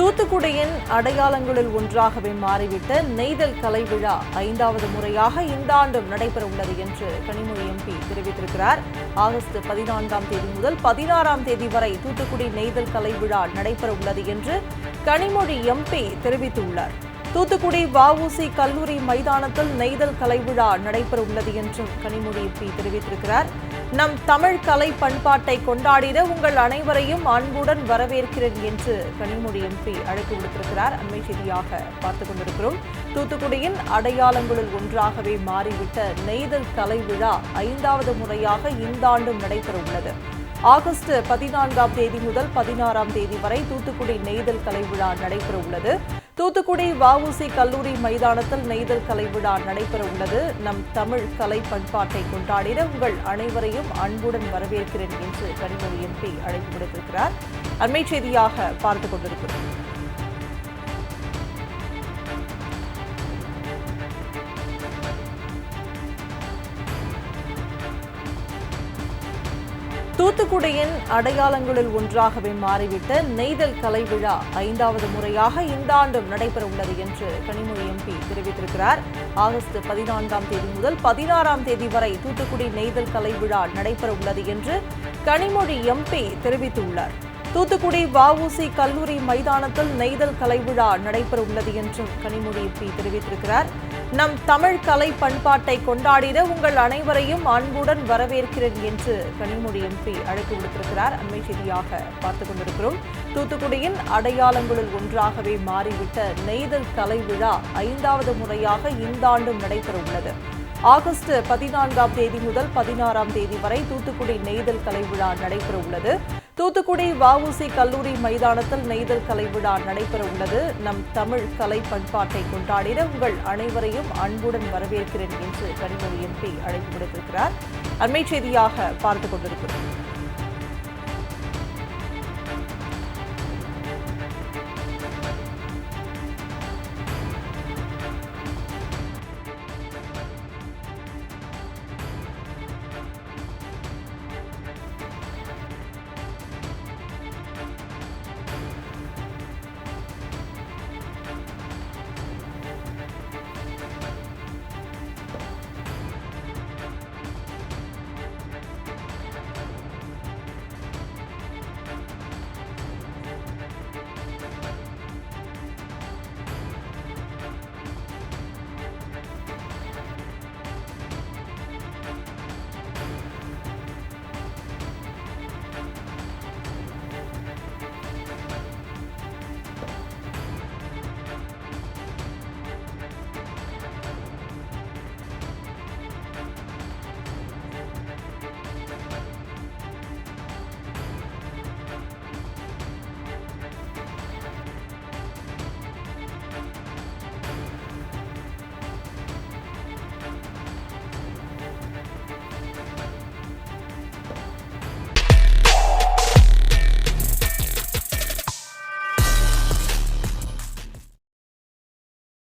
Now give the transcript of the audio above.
தூத்துக்குடியின் அடையாளங்களில் ஒன்றாகவே மாறிவிட்ட நெய்தல் கலை விழா 5வது முறையாக இந்த ஆண்டும் நடைபெற உள்ளது என்று கனிமொழி எம்பி தெரிவித்திருக்கிறார். ஆகஸ்ட் 14ஆம் தேதி முதல் 16ஆம் தேதி வரை தூத்துக்குடி நெய்தல் கலை விழா நடைபெற உள்ளது என்று கனிமொழி எம்பி தெரிவித்துள்ளார். தூத்துக்குடி வஉசி கல்லூரி மைதானத்தில் நெய்தல் கலை விழா நடைபெற உள்ளது என்றும் கனிமொழி எம்பி தெரிவித்திருக்கிறார். நம் தமிழ் கலை பண்பாட்டை கொண்டாடிட உங்கள் அனைவரையும் அன்புடன் வரவேற்கிறேன் என்று கனிமொழி எம்பி அழைப்பு விடுத்திருக்கிறார். அண்மை செய்தியாக பார்த்துக் கொண்டிருக்கிறோம். தூத்துக்குடியின் அடையாளங்களில் ஒன்றாகவே மாறிவிட்ட நெய்தல் கலை விழா 5வது முறையாக இந்த ஆண்டும் நடைபெற உள்ளது. ஆகஸ்ட் 14ஆம் தேதி முதல் 16ஆம் தேதி வரை தூத்துக்குடி நெய்தல் கலை விழா நடைபெற உள்ளது. தூத்துக்குடி வஉசி கல்லூரி மைதானத்தில் நெய்தல் கலை விழா நடைபெற உள்ளது. நம் தமிழ் கலை பண்பாட்டை கொண்டாடிட உங்கள் அனைவரையும் அன்புடன் வரவேற்கிறேன் என்று கனிமொழி எம்பி அழைப்பு விடுத்திருக்கிறார். அண்மை செய்தியாக பார்த்துக் கொண்டிருக்கிறோம். தூத்துக்குடியின் அடையாளங்களில் ஒன்றாகவே மாறிவிட்ட நெய்தல் கலை விழா 5வது முறையாக இந்த ஆண்டும் நடைபெற உள்ளது என்று கனிமொழி எம்பி தெரிவித்திருக்கிறார். ஆகஸ்ட் 14ஆம் தேதி முதல் 16ஆம் தேதி வரை தூத்துக்குடி நெய்தல் கலை விழா நடைபெற உள்ளது என்று கனிமொழி எம்பி தெரிவித்துள்ளார். தூத்துக்குடி வஉசி கல்லூரி மைதானத்தில் நெய்தல் கலை விழா நடைபெற உள்ளது என்றும் கனிமொழி எம்பி தெரிவித்திருக்கிறார். நம் தமிழ் கலை பண்பாட்டை கொண்டாடிட உங்கள் அனைவரையும் அன்புடன் வரவேற்கிறேன் என்று கனிமொழி எம்பி அழைப்பு விடுத்திருக்கிறார். அண்மை செய்தியாக பார்த்துக் கொண்டிருக்கிறோம். தூத்துக்குடியின் அடையாளங்களில் ஒன்றாகவே மாறிவிட்ட நெய்தல் கலை விழா 5வது முறையாக இந்த ஆண்டும் நடைபெற உள்ளது. ஆகஸ்ட் 14ஆம் தேதி முதல் 16ஆம் தேதி வரை தூத்துக்குடி நெய்தல் கலை விழா நடைபெற உள்ளது. தூத்துக்குடி வஉசி கல்லூரி மைதானத்தில் நெய்தல் கலை விழா நடைபெற உள்ளது. நம் தமிழ் கலை பண்பாட்டை கொண்டாடிட உங்கள் அனைவரையும் அன்புடன் வரவேற்கிறேன் என்று கனிமொழி எம்பி அழைப்பு விடுத்திருக்கிறார். அண்மை செய்தியாக பார்த்துக் கொண்டிருக்கிறோம்.